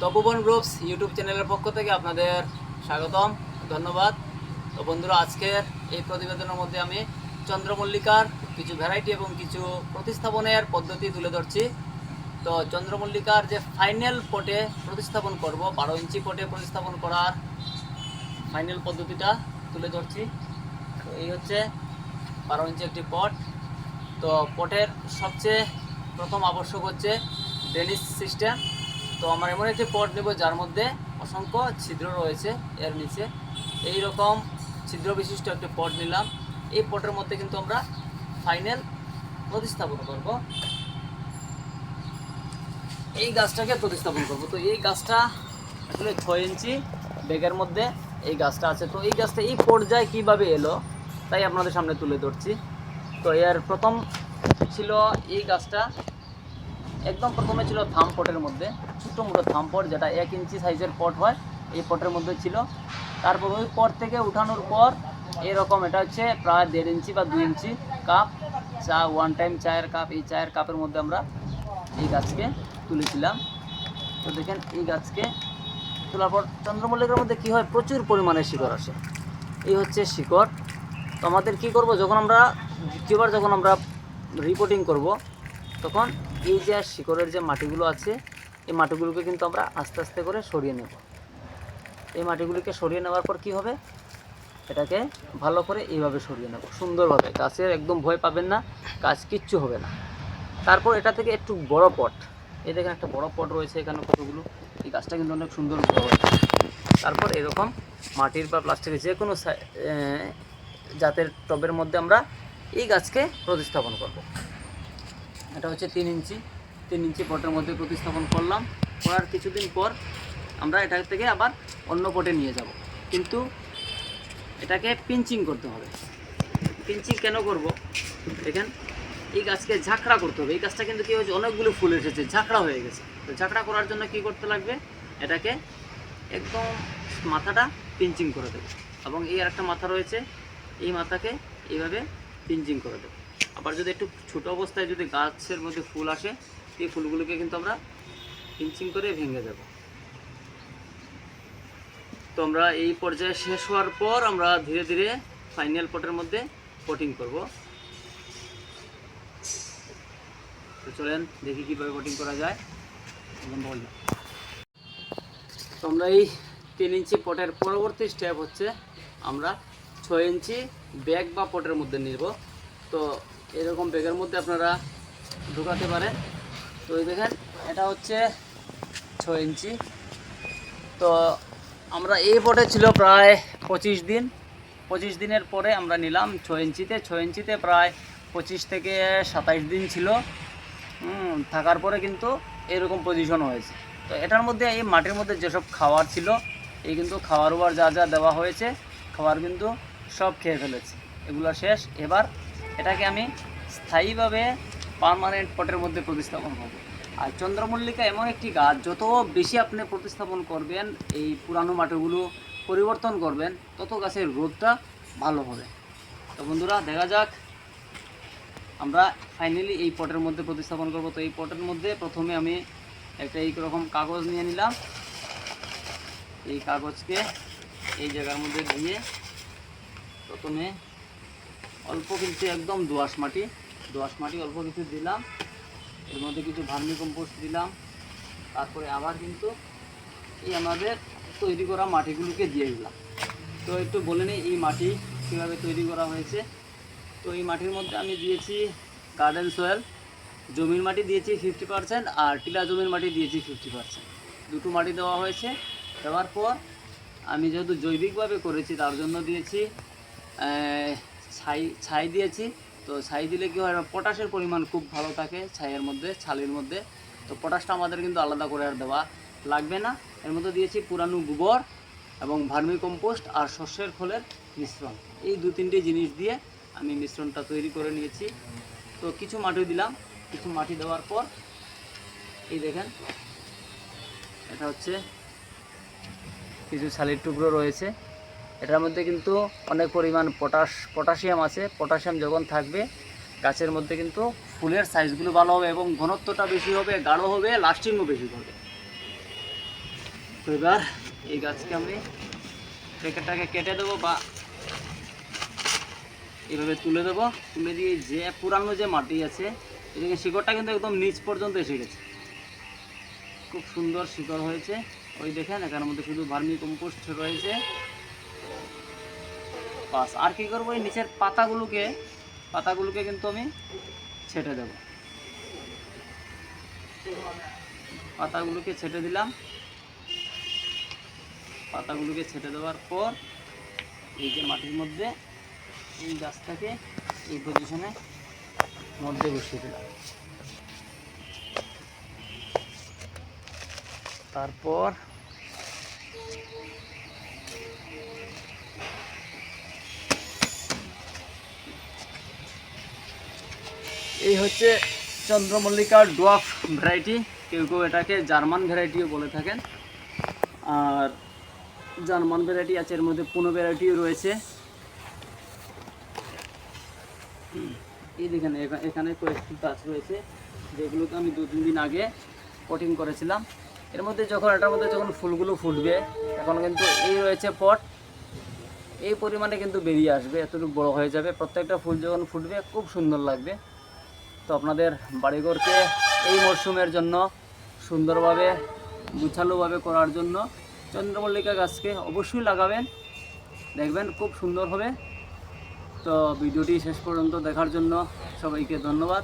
তপোবন groups YouTube চ্যানেলের পক্ষ থেকে আপনাদের স্বাগতম, ধন্যবাদ। তো বন্ধুরা, আজকের এই প্রতিবেদনের মধ্যে আমি চন্দ্রমল্লিকার কিছু ভ্যারাইটি এবং কিছু প্রতিস্থাপনের পদ্ধতি তুলে ধরছি। তো চন্দ্রমল্লিকার যে ফাইনাল পটে প্রতিস্থাপন করব, 12 ইঞ্চি পটে প্রতিস্থাপন করার ফাইনাল পদ্ধতিটা তুলে ধরছি। তো এই হচ্ছে 12 ইঞ্চি একটি পট। তো পটের সবচেয়ে প্রথম আবশ্যক হচ্ছে ড্রেনেজ সিস্টেম। তো আমরা এমন একটি পট নেব যার মধ্যে অসংখ্য ছিদ্র রয়েছে। এর নিচে এই রকম ছিদ্র বিশিষ্ট একটি পট নিলাম। এই পটের মধ্যে কিন্তু আমরা ফাইনাল প্রতিস্থাপন করব, এই গাছটাকে প্রতিস্থাপন করব। তো এই গাছটা আসলে 6 ইঞ্চি ব্যাগের মধ্যে এই গাছটা আছে। তো এই গাছটা এই পর্যায়ে কিভাবে এলো তাই আপনাদের সামনে তুলে ধরছি। তো এর প্রথম ছিল এই গাছটা, একদম প্রথমে ছিল থাম পটের মধ্যে, ছোটো মোটো থাম পট, যেটা 1 ইঞ্চি সাইজের পট হয়, এই পটের মধ্যে ছিল। তারপর ওই পট থেকে উঠানোর পর এরকম এটা হচ্ছে প্রায় 1.5 ইঞ্চি বা 2 ইঞ্চি কাপ, চা ওয়ান টাইম চায়ের কাপ, এই চায়ের কাপের মধ্যে আমরা এই গাছকে তুলেছিলাম। তো দেখেন এই গাছকে তোলার পর চন্দ্রমল্লিকার মধ্যে কী হয়, প্রচুর পরিমাণে শিকড় আসে। এই হচ্ছে শিকড়। তো আমাদের কী করব, যখন আমরা দ্বিতীয়বার যখন আমরা রিপোর্টিং করব, তখন এই যে শিকড়ের যে মাটিগুলো আছে, এই মাটিগুলোকে কিন্তু আমরা আস্তে আস্তে করে সরিয়ে নেব। এই মাটিগুলিকে সরিয়ে নেওয়ার পর কি হবে, এটাকে ভালো করে এইভাবে সরিয়ে নেব সুন্দরভাবে। গাছের একদম ভয় পাবেন না, গাছ কিচ্ছু হবে না। তারপর এটা থেকে একটু বড় পট, এই দেখেন একটা বড় পট রয়েছে এখানে কতগুলো, এই গাছটা কিন্তু অনেক সুন্দর বড় হয়েছে। তারপর এরকম মাটির বা প্লাস্টিকের যে কোনো জাতের টবের মধ্যে আমরা এই গাছকে প্রতিস্থাপন করব। এটা হচ্ছে 3 ইঞ্চি পটের মধ্যে প্রতিস্থাপন করলাম। করার কিছুদিন পর আমরা এটা থেকে আবার অন্য পটে নিয়ে যাব, কিন্তু এটাকে পিঞ্চিং করতে হবে। পিঞ্চিং কেন করব, দেখেন এই গাছকে ঝাঁকড়া করতে হবে। এই গাছটা কিন্তু কী হয়েছে, অনেকগুলো ফুল এসেছে, ঝাঁকড়া হয়ে গেছে। তো ঝাঁকড়া করার জন্য কি করতে লাগবে, এটাকে একদম মাথাটা পিঞ্চিং করে দেবে। এবং এই আরেকটা মাথা রয়েছে, এই মাথাকে এইভাবে পিঞ্চিং করে দেবে। আবার যদি একটু ছোটো অবস্থায় যদি গাছের মধ্যে ফুল আসে, এই ফুলগুলোকে কিন্তু আমরা পিঞ্চিং করে ভেঙে দেব। তো আমরা এই পর্যায়ে শেষ হওয়ার পর আমরা ধীরে ধীরে ফাইনাল পটের মধ্যে পটিং করব। তো চলেন দেখি কীভাবে পটিং করা যায়। তো আমরা এই 3 ইঞ্চি পটের পরবর্তী স্টেপ হচ্ছে আমরা 6 ইঞ্চি ব্যাগ বা পটের মধ্যে নিব। তো এরকম ব্যাগের মধ্যে আপনারা ঢুকাতে পারেন। তো এই দেখেন এটা হচ্ছে 6 ইঞ্চি। তো আমরা এই পটে ছিল প্রায় 25 দিনের পরে আমরা নিলাম 6 ইঞ্চিতে প্রায় 25 থেকে 27 দিন ছিল। থাকার পরে কিন্তু এরকম পজিশন হয়েছে। তো এটার মধ্যে এই মাটির মধ্যে যেসব খাবার ছিল, এই কিন্তু খাবার ওবার যা যা দেওয়া হয়েছে, খাবার কিন্তু সব খেয়ে ফেলেছে, এগুলো শেষ। এবার এটাকে আমি স্থায়ীভাবে পার্মানেন্ট পটের মধ্যে প্রতিস্থাপন করব। আর চন্দ্রমল্লিকা এমন একটি গাছ, যত বেশি আপনি প্রতিস্থাপন করবেন, এই পুরানো মাটিগুলো পরিবর্তন করবেন, তত গাছের গ্রোথটা ভালো হবে। তো বন্ধুরা, দেখা যাক আমরা ফাইনালি এই পটের মধ্যে প্রতিস্থাপন করব। তো এই পটের মধ্যে প্রথমে আমি একটা এইরকম কাগজ নিয়ে নিলাম। এই কাগজকে এই জায়গার মধ্যে দিয়ে প্রথমে অল্প কিছু একদম দোআঁশ মাটি অল্প কিছু দিলাম। এর মধ্যে কিছু ভার্মি কম্পোস্ট দিলাম। তারপরে আবার কিন্তু এই আমাদের তৈরি করা মাটিগুলোকে দিয়ে দিলাম। তো একটু বলে নিই এই মাটি কীভাবে তৈরি করা হয়েছে। তো এই মাটির মধ্যে আমি দিয়েছি গার্ডেন সয়েল, জমির মাটি দিয়েছি 50% আর টিলা জমির মাটি দিয়েছি 50%। দুটো মাটি দেওয়া হয়েছে। দেওয়ার পর আমি যেহেতু জৈবিকভাবে করেছি তার জন্য দিয়েছি ছাই দিয়েছি। তো ছাই দিলে কী হয়, পটাশের পরিমাণ খুব ভালো থাকে ছাইয়ের মধ্যে, ছালের মধ্যে। তো পটাশটা আমাদের কিন্তু আলাদা করে আর দেওয়া লাগবে না। এর মধ্যে দিয়েছি পুরানো গোবর এবং ভার্মি কম্পোস্ট আর শস্যের খোলের মিশ্রণ। এই 2-3টি জিনিস দিয়ে আমি মিশ্রণটা তৈরি করে নিয়েছি। তো কিছু মাটি দিলাম। কিছু মাটি দেওয়ার পর এই দেখেন এটা হচ্ছে কিছু ছালের টুকরো রয়েছে। এটার মধ্যে কিন্তু অনেক পরিমাণ পটাশিয়াম আছে। পটাশিয়াম যখন থাকবে গাছের মধ্যে কিন্তু ফুলের সাইজগুলো ভালো হবে এবং ঘনত্বটা বেশি হবে, গাঢ় হবে, লাস্টিংও বেশি হবে। তো এবার এই গাছকে আমি প্যাকেটটাকে কেটে দেবো বা এভাবে তুলে দেবো, তুলে দিয়ে যে পুরানো যে মাটি আছে এদিকে শিকড়টা কিন্তু একদম নিচ পর্যন্ত এসে গেছে, খুব সুন্দর শিকড় হয়েছে। ওই দেখেন এখানের মধ্যে শুধু ভার্মি কম্পোস্ট রয়েছে বাস। আর কি করবো, এই নিচের পাতাগুলোকে কিন্তু আমি ছেটে দেব, পাতাগুলোকে ছেটে দিলাম। পাতাগুলোকে ছেটে দেওয়ার পর এই যে মাটির মধ্যে এই গাছটাকে এই পজিশনে মধ্যে বসিয়ে দিলাম। তারপর এই হচ্ছে চন্দ্রমল্লিকা ডোয়ার্ফ ভ্যারাইটি, কেউ কেউ এটাকে জার্মান ভ্যারাইটিও বলে থাকেন। আর জার্মান ভ্যারাইটি আছে, এর মধ্যে পুনো ভ্যারাইটিও রয়েছে। এই দেখেন এখানে কয়েকটি গাছ রয়েছে যেগুলোকে আমি 2-3 দিন আগে পটিং করেছিলাম। এর মধ্যে এটার মধ্যে যখন ফুলগুলো ফুটবে, এখন কিন্তু এই রয়েছে পট, এই পরিমাণে কিন্তু বেরিয়ে আসবে, এতটুকু বড় হয়ে যাবে। প্রত্যেকটা ফুল যখন ফুটবে খুব সুন্দর লাগবে। তো আপনাদের বাড়িঘরকে এই মরশুমের জন্য সুন্দরভাবে গুছালোভাবে করার জন্য চন্দ্রমল্লিকা গাছকে অবশ্যই লাগাবেন, দেখবেন খুব সুন্দর হবে। তো ভিডিওটি শেষ পর্যন্ত দেখার জন্য সবাইকে ধন্যবাদ।